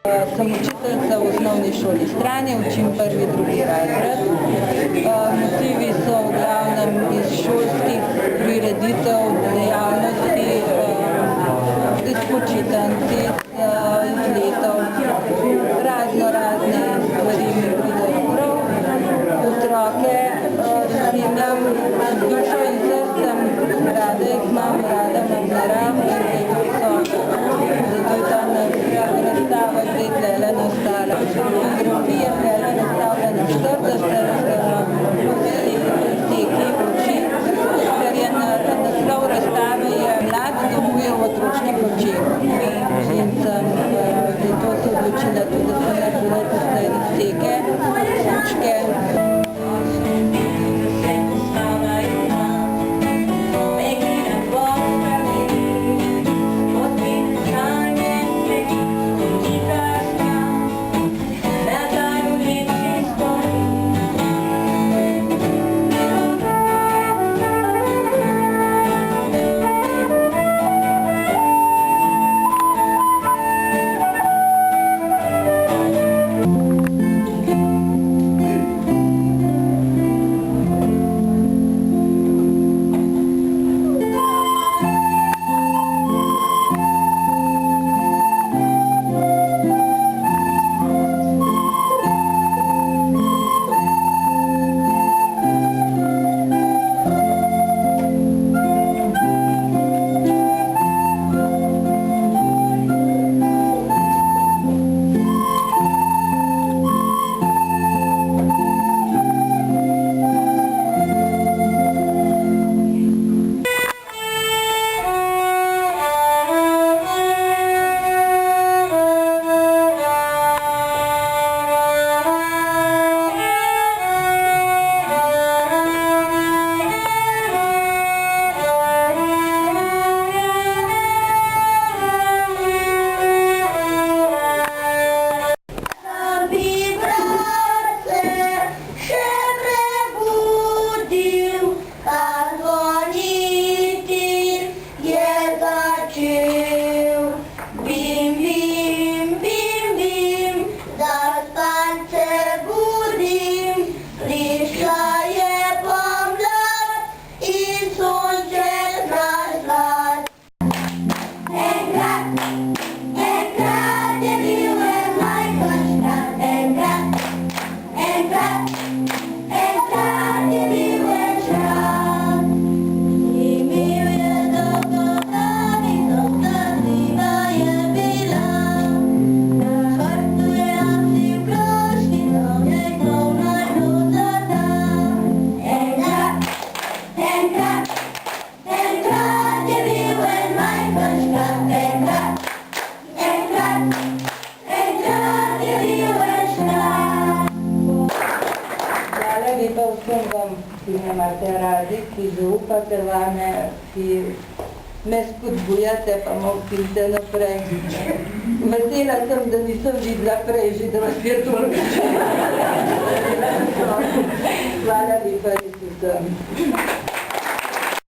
Sem učiteljica v osnovni šoli Stranje, učim prvi, drugi razred. Motivi so v glavnem iz šolskih prireditev, dejavnosti, iz počitnic, izletov, razne stvari mi pridejo prav. Otroke spremljam z dušo in srcem, rada jih imam, rada imam naravo in zato je ta razstava zdaj tlele nastala. Fotografije tlele nastavlja na 40 iztekli oči, ker je naslov razstave je Mlad domuje v otroških očeh. In zato se odločila tudi, da se naredila tiste izteke, očke. Lepa vsem vam, ki me imate radi, ki zaupate vame, ki me spodbujate, pa me vpite naprej. Vesela sem, da nisem videla prej, že da vas je toliko. Hvala lepa vsem.